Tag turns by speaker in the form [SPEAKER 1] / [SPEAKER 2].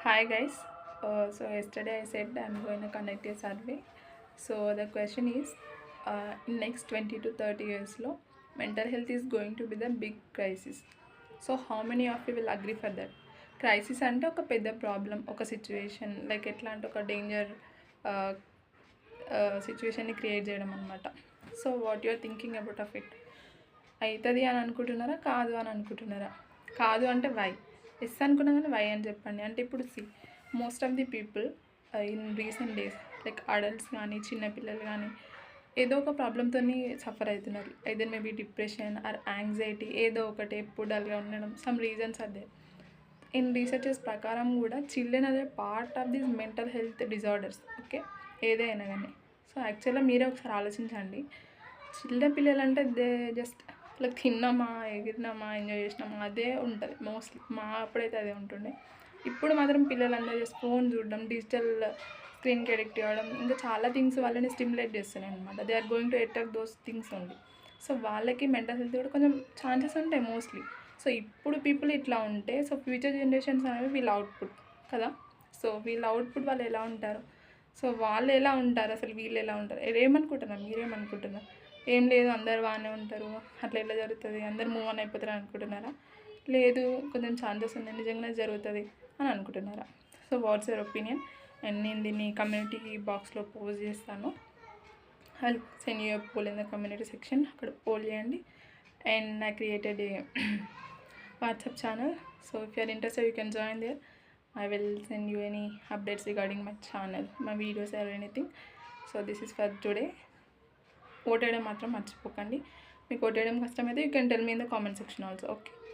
[SPEAKER 1] Hi guys. So yesterday I said I'm going to conduct a survey. So the question is, in next 20 to 30 years, mental health is going to be the big crisis. So how many of you will agree for that? Crisis అంటే ఒక పెద్ద problem, ఒక situation, like ఎట్లా అంటే ఒక danger సిచ్యువేషన్ని create చేయడం అనమాట. So what you're thinking about of it? అవుతుంది అని అనుకుంటున్నారా, కాదు అని అనుకుంటున్నారా? కాదు అంటే వై, ఎస్ అనుకున్నా కానీ వై అని చెప్పండి. అంటే ఇప్పుడు most of the people in recent days, like adults కానీ చిన్నపిల్లలు కానీ ఏదో ఒక ప్రాబ్లంతో సఫర్ అవుతున్నారు. Either maybe depression are anxiety, ఏదో ఒకటి ఎప్పుడు డల్గా ఉండడం, సమ్ రీజన్స్ అదే. ఇన్ రీసెర్చెస్ ప్రకారం కూడా చిల్డ్రన్ అదే part of this mental health disorders. Okay, ఏదైనా కానీ. సో యాక్చువల్గా మీరే ఒకసారి ఆలోచించండి. చిన్న పిల్లలు అంటే దే జస్ట్ లైక్ తిన్నామా, ఎగిరినామా, ఎంజాయ్ చేసినామా, అదే ఉంటుంది మోస్ట్లీ. మా అప్పుడైతే అదే ఉంటుండే. ఇప్పుడు మాత్రం పిల్లలందరూ జస్ట్ ఫోన్ చూడడం, డిజిటల్ స్క్రీన్కి అడిక్ట్ అవ్వడం, ఇంకా చాలా థింగ్స్ వాళ్ళని స్టిమ్యులేట్ చేస్తున్నాయి అనమాట. They are going to attract those things only. So వాళ్ళకి మెంటల్ హెల్త్ కూడా కొంచెం ఛాన్సెస్ ఉంటాయి మోస్ట్లీ. సో ఇప్పుడు పీపుల్ ఇట్లా ఉంటే, సో ఫ్యూచర్ జనరేషన్స్ అనేవి వీళ్ళ అవుట్పుట్ కదా. సో వీళ్ళ అవుట్పుట్ వాళ్ళు ఎలా ఉంటారు, సో వాళ్ళు ఎలా ఉంటారు, అసలు వీళ్ళు ఎలా ఉంటారు, ఏమనుకుంటున్నారు, మీరేమనుకుంటున్నారు? ఏం లేదు, అందరు బాగానే ఉంటారు, అట్లా ఎట్లా జరుగుతుంది, అందరు మూవ్ ఆన్ అయిపోతారు అనుకుంటున్నారా? లేదు, కొంచెం ఛాన్సెస్ ఉన్నాయి, నిజంగానే జరుగుతుంది అని అనుకుంటున్నారా? So what's your opinion? And నేను దీన్ని కమ్యూనిటీ బాక్స్లో పోస్ట్ చేస్తాను. I send you poll in the community section, అక్కడ పోల్ చేయండి. And I created a WhatsApp channel, so if you are interested you can join there. I will send you any updates regarding my channel, my videos or anything. So this is for today. ఓటేయడం మాత్రం మర్చిపోకండి. మీకు ఓటేయడం కష్టమైతే you can tell me in the comment section also. Okay.